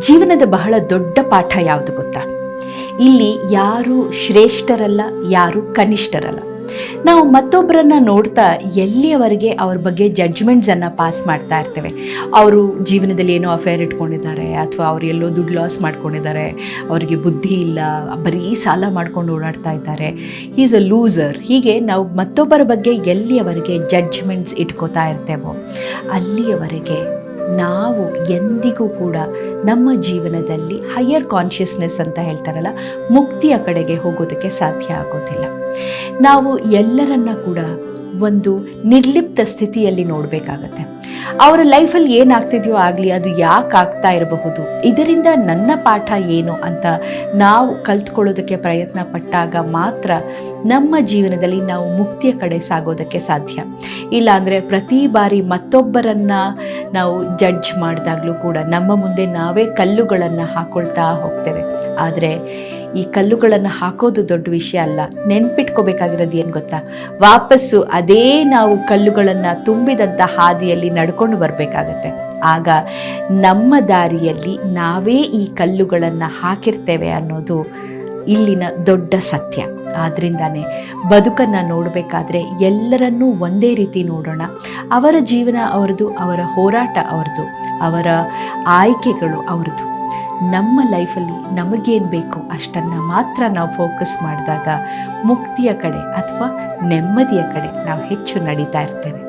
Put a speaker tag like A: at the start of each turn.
A: ಜೀವನದ ಬಹಳ ದೊಡ್ಡ ಪಾಠ ಯಾವುದು ಗೊತ್ತಾ? ಇಲ್ಲಿ ಯಾರು ಶ್ರೇಷ್ಠರಲ್ಲ, ಯಾರು ಕನಿಷ್ಠರಲ್ಲ. ನಾವು ಮತ್ತೊಬ್ಬರನ್ನ ನೋಡ್ತಾ ಎಲ್ಲಿಯವರೆಗೆ ಅವ್ರ ಬಗ್ಗೆ ಜಡ್ಜ್ಮೆಂಟ್ಸನ್ನು ಪಾಸ್ ಮಾಡ್ತಾ ಇರ್ತೇವೆ. ಅವರು ಜೀವನದಲ್ಲಿ ಏನೋ ಅಫೇರ್ ಇಟ್ಕೊಂಡಿದ್ದಾರೆ, ಅಥವಾ ಅವ್ರು ಎಲ್ಲೋ ದುಡ್ಡು ಲಾಸ್ ಮಾಡ್ಕೊಂಡಿದ್ದಾರೆ, ಅವರಿಗೆ ಬುದ್ಧಿ ಇಲ್ಲ, ಬರೀ ಸಾಲ ಮಾಡ್ಕೊಂಡು ಓಡಾಡ್ತಾ ಇದ್ದಾರೆ, ಈಸ್ ಅ ಲೂಸರ್. ಹೀಗೆ ನಾವು ಮತ್ತೊಬ್ಬರ ಬಗ್ಗೆ ಎಲ್ಲಿಯವರೆಗೆ ಜಡ್ಜ್ಮೆಂಟ್ಸ್ ಇಟ್ಕೋತಾ ಇರ್ತೇವೋ ಅಲ್ಲಿಯವರೆಗೆ ನಾವು ಎಂದಿಗೂ ಕೂಡ ನಮ್ಮ ಜೀವನದಲ್ಲಿ ಹೈಯರ್ ಕಾನ್ಷಿಯಸ್ನೆಸ್ ಅಂತ ಹೇಳ್ತಾರಲ್ಲ, ಮುಕ್ತಿಯ ಕಡೆಗೆ ಹೋಗೋದಕ್ಕೆ ಸಾಧ್ಯ ಆಗೋದಿಲ್ಲ. ನಾವು ಎಲ್ಲರನ್ನ ಕೂಡ ಒಂದು ನಿರ್ಲಿಪ್ತ ಸ್ಥಿತಿಯಲ್ಲಿ ನೋಡಬೇಕಾಗತ್ತೆ. ಅವರ ಲೈಫಲ್ಲಿ ಏನಾಗ್ತಿದೆಯೋ ಆಗಲಿ, ಅದು ಯಾಕೆ ಆಗ್ತಾ ಇರಬಹುದು, ಇದರಿಂದ ನನ್ನ ಪಾಠ ಏನು ಅಂತ ನಾವು ಕಲ್ತ್ಕೊಳ್ಳೋದಕ್ಕೆ ಪ್ರಯತ್ನ ಪಟ್ಟಾಗ ಮಾತ್ರ ನಮ್ಮ ಜೀವನದಲ್ಲಿ ನಾವು ಮುಕ್ತಿಯ ಕಡೆ ಸಾಗೋದಕ್ಕೆ ಸಾಧ್ಯ. ಇಲ್ಲಾಂದರೆ ಪ್ರತಿ ಬಾರಿ ಮತ್ತೊಬ್ಬರನ್ನು ನಾವು ಜಡ್ಜ್ ಮಾಡಿದಾಗಲೂ ಕೂಡ ನಮ್ಮ ಮುಂದೆ ನಾವೇ ಕಲ್ಲುಗಳನ್ನು ಹಾಕ್ಕೊಳ್ತಾ ಹೋಗ್ತೇವೆ. ಆದರೆ ಈ ಕಲ್ಲುಗಳನ್ನು ಹಾಕೋದು ದೊಡ್ಡ ವಿಷಯ ಅಲ್ಲ. ನೆನ್ಪಿಟ್ಕೋಬೇಕಾಗಿರೋದು ಏನು ಗೊತ್ತಾ? ವಾಪಸ್ಸು ಅದೇ ನಾವು ಕಲ್ಲುಗಳನ್ನು ತುಂಬಿದಂಥ ಹಾದಿಯಲ್ಲಿ ನಡ್ಕೊಂಡು ಬರಬೇಕಾಗತ್ತೆ. ಆಗ ನಮ್ಮ ದಾರಿಯಲ್ಲಿ ನಾವೇ ಈ ಕಲ್ಲುಗಳನ್ನು ಹಾಕಿರ್ತೇವೆ ಅನ್ನೋದು ಇಲ್ಲಿನ ದೊಡ್ಡ ಸತ್ಯ. ಆದ್ದರಿಂದಾನೇ ಬದುಕನ್ನು ನೋಡಬೇಕಾದ್ರೆ ಎಲ್ಲರನ್ನೂ ಒಂದೇ ರೀತಿ ನೋಡೋಣ. ಅವರ ಜೀವನ ಅವರದು, ಅವರ ಹೋರಾಟ ಅವರದು, ಅವರ ಆಯ್ಕೆಗಳು ಅವರದು. ನಮ್ಮ ಲೈಫಲ್ಲಿ ನಮಗೇನು ಬೇಕು ಅಷ್ಟನ್ನು ಮಾತ್ರ ನಾವು ಫೋಕಸ್ ಮಾಡಿದಾಗ ಮುಕ್ತಿಯ ಕಡೆ ಅಥವಾ ನೆಮ್ಮದಿಯ ಕಡೆ ನಾವು ಹೆಚ್ಚು ನಡೀತಾ ಇರ್ತೇವೆ.